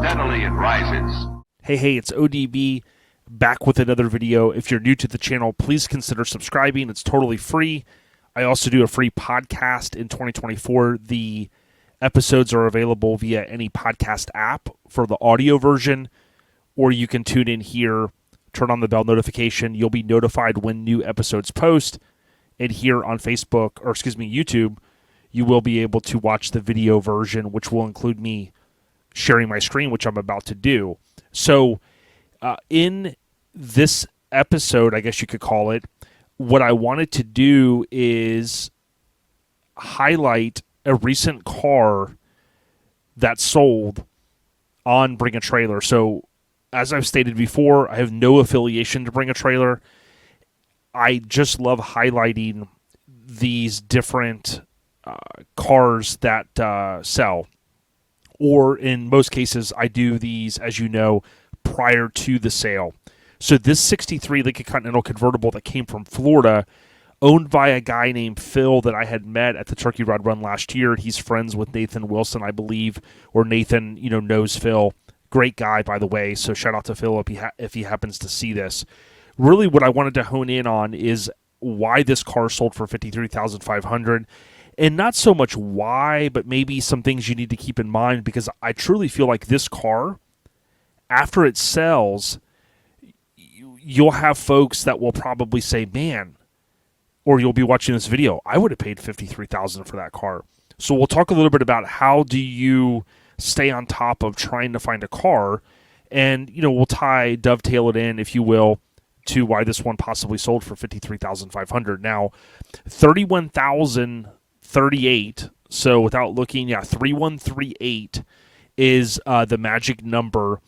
Steadily it rises. Hey, it's ODB back with another video. If you're new to the channel, please consider subscribing. It's totally free. I also do a free podcast in 2024. The episodes are available via any podcast app for the audio version, or you can tune in here, turn on the bell notification. You'll be notified when new episodes post. And here on YouTube, you will be able to watch the video version, which will include me sharing my screen, which I'm about to do. So in this episode, I guess you could call it, what I wanted to do is highlight a recent car that sold on Bring a Trailer. So as I've stated before, I have no affiliation to Bring a Trailer. I just love highlighting these different cars that sell. Or in most cases, I do these, as you know, prior to the sale. So this 63 Lincoln Continental convertible that came from Florida, owned by a guy named Phil that I had met at the Turkey Rod Run last year. He's friends with Nathan Wilson, I believe, or Nathan, knows Phil. Great guy, by the way. So shout out to Phil if he happens to see this. Really, what I wanted to hone in on is why this car sold for $53,500, and not so much why, but maybe some things you need to keep in mind, because I truly feel like this car, after it sells, you'll have folks that will probably say, man, or you'll be watching this video, I would have paid $53,000 for that car. So we'll talk a little bit about how do you stay on top of trying to find a car, and we'll dovetail it in, if you will, to why this one possibly sold for $53,500. Now, $31,038. So without looking, 3138 is the magic number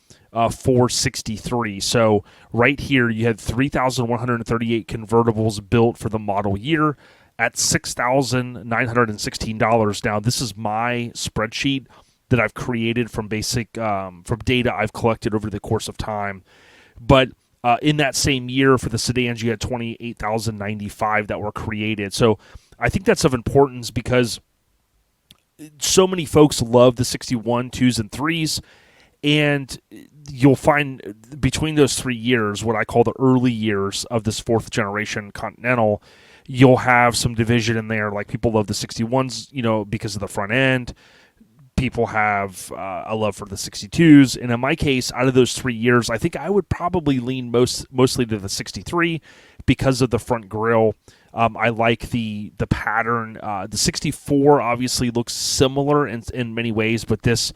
for 63. So right here, you had 3,138 convertibles built for the model year at $6,916. Now, this is my spreadsheet that I've created from from data I've collected over the course of time. But in that same year, for the sedans, you had 28,095 that were created. So I think that's of importance because so many folks love the 61, 2s, and 3s. And you'll find between those 3 years, what I call the early years of this fourth generation Continental, you'll have some division in there. Like people love the 61s, because of the front end. People have a love for the 62s. And in my case, out of those 3 years, I think I would probably lean mostly to the 63 because of the front grille. I like the pattern. The 64 obviously looks similar in many ways, but this,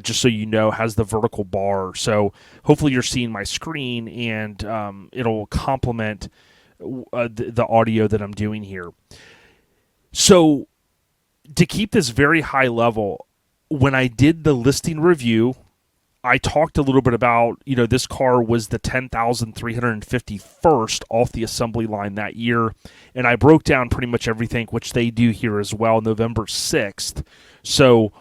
just so you know, has the vertical bar. So hopefully you're seeing my screen, and it'll complement the audio that I'm doing here. So to keep this very high level, when I did the listing review, I talked a little bit about, this car was the 10,351st off the assembly line that year, and I broke down pretty much everything, which they do here as well, November 6th. So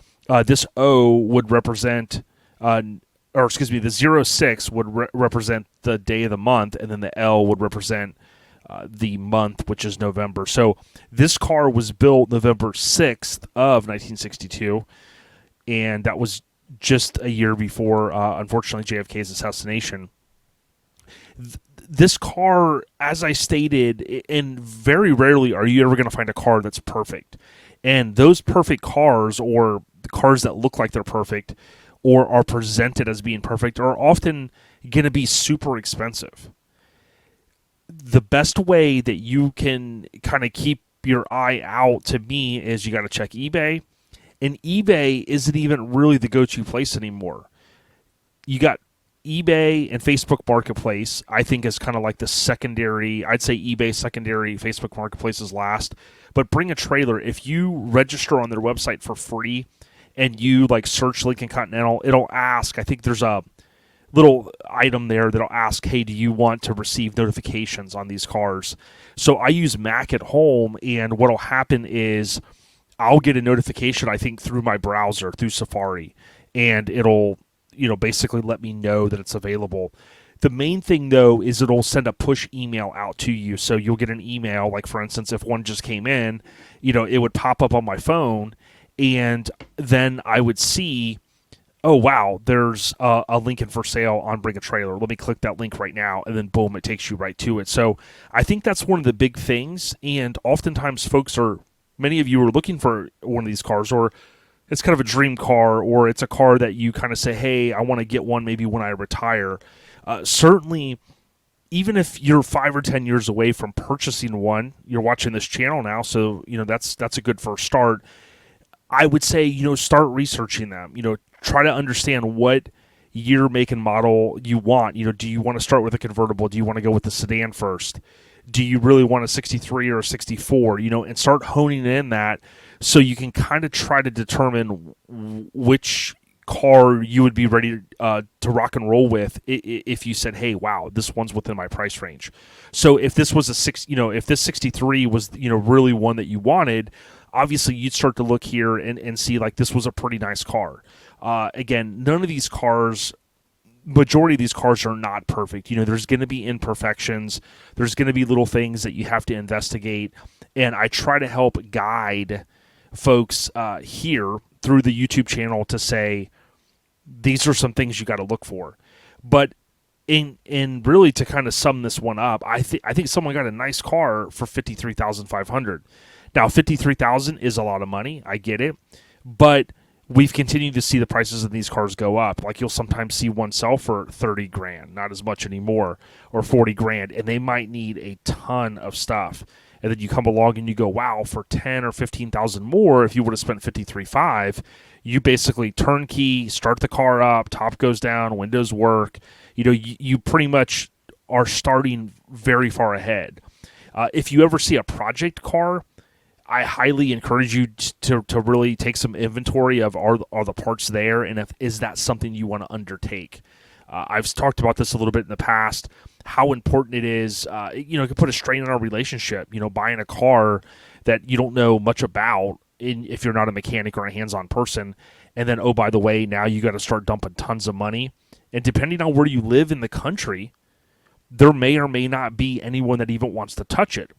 this O would represent, the 06 would represent the day of the month, and then the L would represent the month, which is November. So this car was built November 6th of 1962, and that was just a year before, unfortunately, JFK's assassination. This car, as I stated, and very rarely are you ever going to find a car that's perfect. And those perfect cars, or the cars that look like they're perfect, or are presented as being perfect, are often going to be super expensive. The best way that you can kind of keep your eye out, to me, is you got to check eBay. And eBay isn't even really the go-to place anymore. You got eBay and Facebook Marketplace, I think, is kind of like the secondary. I'd say eBay secondary, Facebook Marketplace is last. But Bring a Trailer, if you register on their website for free and you search Lincoln Continental, it'll ask, I think there's a little item there that'll ask, hey, do you want to receive notifications on these cars? So I use Mac at home, and what'll happen is I'll get a notification, I think, through my browser, through Safari, and it'll, basically let me know that it's available. The main thing, though, is it'll send a push email out to you. So you'll get an email, like, for instance, if one just came in, it would pop up on my phone, and then I would see, oh wow, there's a Lincoln for sale on Bring a Trailer. Let me click that link right now, and then boom, it takes you right to it. So I think that's one of the big things, and oftentimes many of you are looking for one of these cars, or it's kind of a dream car, or it's a car that you kind of say, hey, I want to get one maybe when I retire. Certainly, even if you're 5 or 10 years away from purchasing one, you're watching this channel now, so that's a good first start. I would say, start researching them. Try to understand what year, make, and model you want. Do you want to start with a convertible? Do you want to go with the sedan first? Do you really want a 63 or a 64? And start honing in that so you can kind of try to determine which car you would be ready to rock and roll with if you said, hey, wow, this one's within my price range. So if this was if this 63 was really one that you wanted, obviously you'd start to look here and see like this was a pretty nice car. Again, majority of these cars are not perfect. There's going to be imperfections. There's going to be little things that you have to investigate. And I try to help guide folks here through the YouTube channel to say, these are some things you got to look for. But in really to kind of sum this one up, I think someone got a nice car for $53,500. Now, $53,000 is a lot of money. I get it. But we've continued to see the prices of these cars go up. Like you'll sometimes see one sell for $30,000, not as much anymore, or $40,000, and they might need a ton of stuff. And then you come along and you go, wow, for $10,000 or $15,000 more, if you would have spent $53,500, you basically turnkey, start the car up, top goes down, windows work. You pretty much are starting very far ahead. If you ever see a project car, I highly encourage you to really take some inventory of are the parts there, and is that something you want to undertake. I've talked about this a little bit in the past, how important it is. It can put a strain on our relationship. Buying a car that you don't know much about, if you're not a mechanic or a hands-on person, and then, oh, by the way, now you got to start dumping tons of money. And depending on where you live in the country, there may or may not be anyone that even wants to touch it.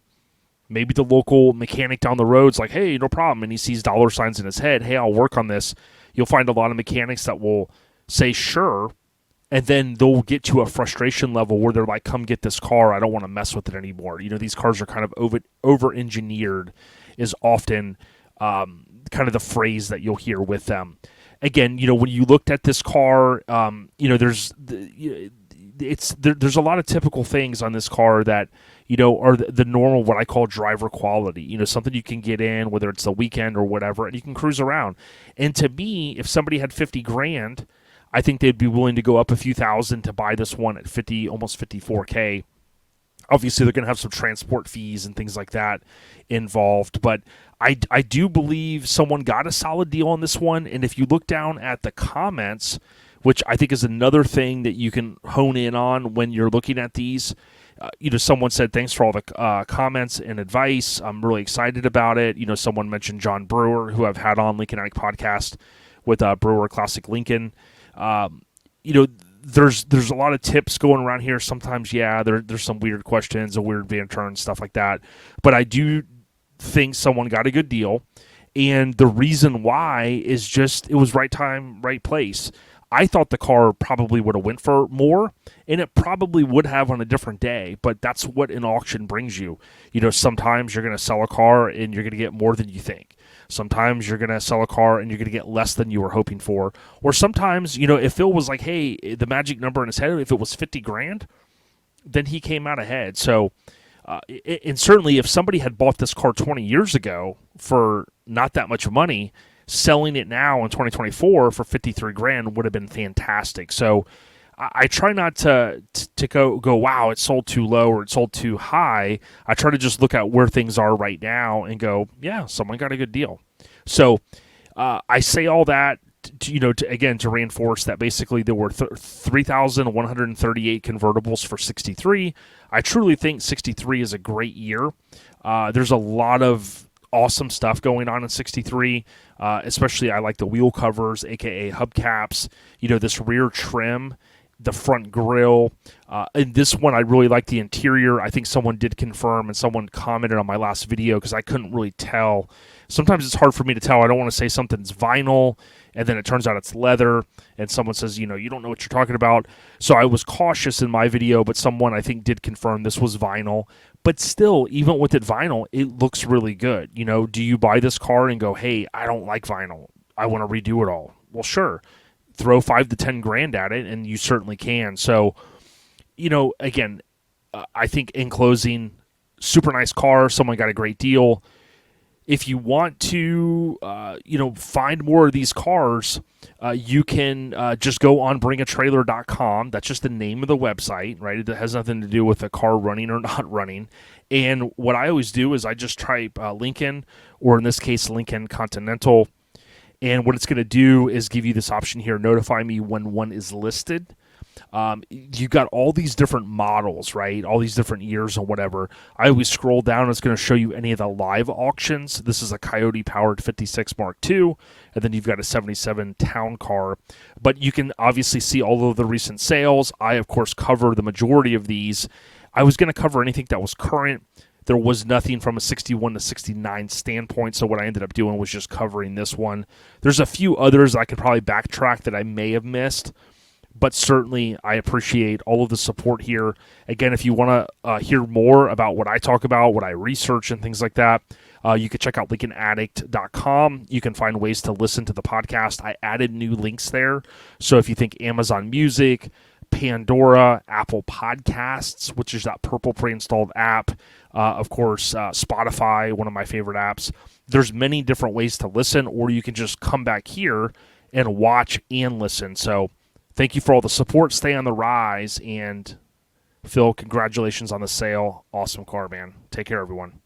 Maybe the local mechanic down the road's like, hey, no problem, and he sees dollar signs in his head. Hey, I'll work on this. You'll find a lot of mechanics that will say sure, and then they'll get to a frustration level where they're like, come get this car. I don't want to mess with it anymore. These cars are kind of over-engineered is often kind of the phrase that you'll hear with them. Again, when you looked at this car, there's a lot of typical things on this car that are the normal, what I call driver quality. Something you can get in, whether it's the weekend or whatever, and you can cruise around. And to me, if somebody had $50,000, I think they'd be willing to go up a few thousand to buy this one at almost $54K. Obviously, they're going to have some transport fees and things like that involved, but I do believe someone got a solid deal on this one. And if you look down at the comments, which I think is another thing that you can hone in on when you're looking at these. Someone said, thanks for all the comments and advice. I'm really excited about it. Someone mentioned John Brewer, who I've had on Lincoln Addict podcast with Brewer Classic Lincoln. There's a lot of tips going around here. Sometimes, there's some weird questions, a weird banter and stuff like that. But I do think someone got a good deal. And the reason why is just it was right time, right place. I thought the car probably would have went for more, and it probably would have on a different day, but that's what an auction brings you. Sometimes you're going to sell a car and you're going to get more than you think. Sometimes you're going to sell a car and you're going to get less than you were hoping for. Or sometimes, if Phil was like, hey, the magic number in his head, if it was $50,000, then he came out ahead. So, and certainly if somebody had bought this car 20 years ago for not that much money, selling it now in 2024 for $53,000 would have been fantastic. So I try not to go, wow, it sold too low or it sold too high. I try to just look at where things are right now and go, yeah, someone got a good deal. So I say all that to reinforce that basically there were 3,138 convertibles for 63. I truly think 63 is a great year. There's a lot of awesome stuff going on in 63, especially I like the wheel covers, aka hubcaps. This rear trim the front grille. And this one, I really like the interior. I think someone did confirm and someone commented on my last video because I couldn't really tell. Sometimes it's hard for me to tell. I don't want to say something's vinyl and then it turns out it's leather and someone says, you don't know what you're talking about. So I was cautious in my video, but someone I think did confirm this was vinyl. But still, even with it vinyl, it looks really good. Do you buy this car and go, hey, I don't like vinyl, I want to redo it all? Well, sure. Throw 5 to 10 grand at it, and you certainly can. So, again, I think in closing, super nice car. Someone got a great deal. If you want to, find more of these cars, you can just go on bringatrailer.com. That's just the name of the website, right? It has nothing to do with the car running or not running. And what I always do is I just type Lincoln, or in this case, Lincoln Continental. And what it's going to do is give you this option here, notify me when one is listed. You got all these different models, right? All these different years and whatever. I always scroll down. It's going to show you any of the live auctions. This is a Coyote-powered 56 Mark II, and then you've got a 77 Town Car. But you can obviously see all of the recent sales. I, of course, cover the majority of these. I was going to cover anything that was current. There was nothing from a 61 to 69 standpoint, so what I ended up doing was just covering this one. There's a few others I could probably backtrack that I may have missed, but certainly I appreciate all of the support here. Again, if you want to hear more about what I talk about, what I research, and things like that, you can check out LincolnAddict.com. You can find ways to listen to the podcast. I added new links there, so if you think Amazon Music, Pandora, Apple Podcasts, which is that purple pre-installed app, of course, Spotify, one of my favorite apps. There's many different ways to listen, or you can just come back here and watch and listen. So thank you for all the support. Stay on the rise. And Phil, congratulations on the sale. Awesome car, man. Take care, everyone.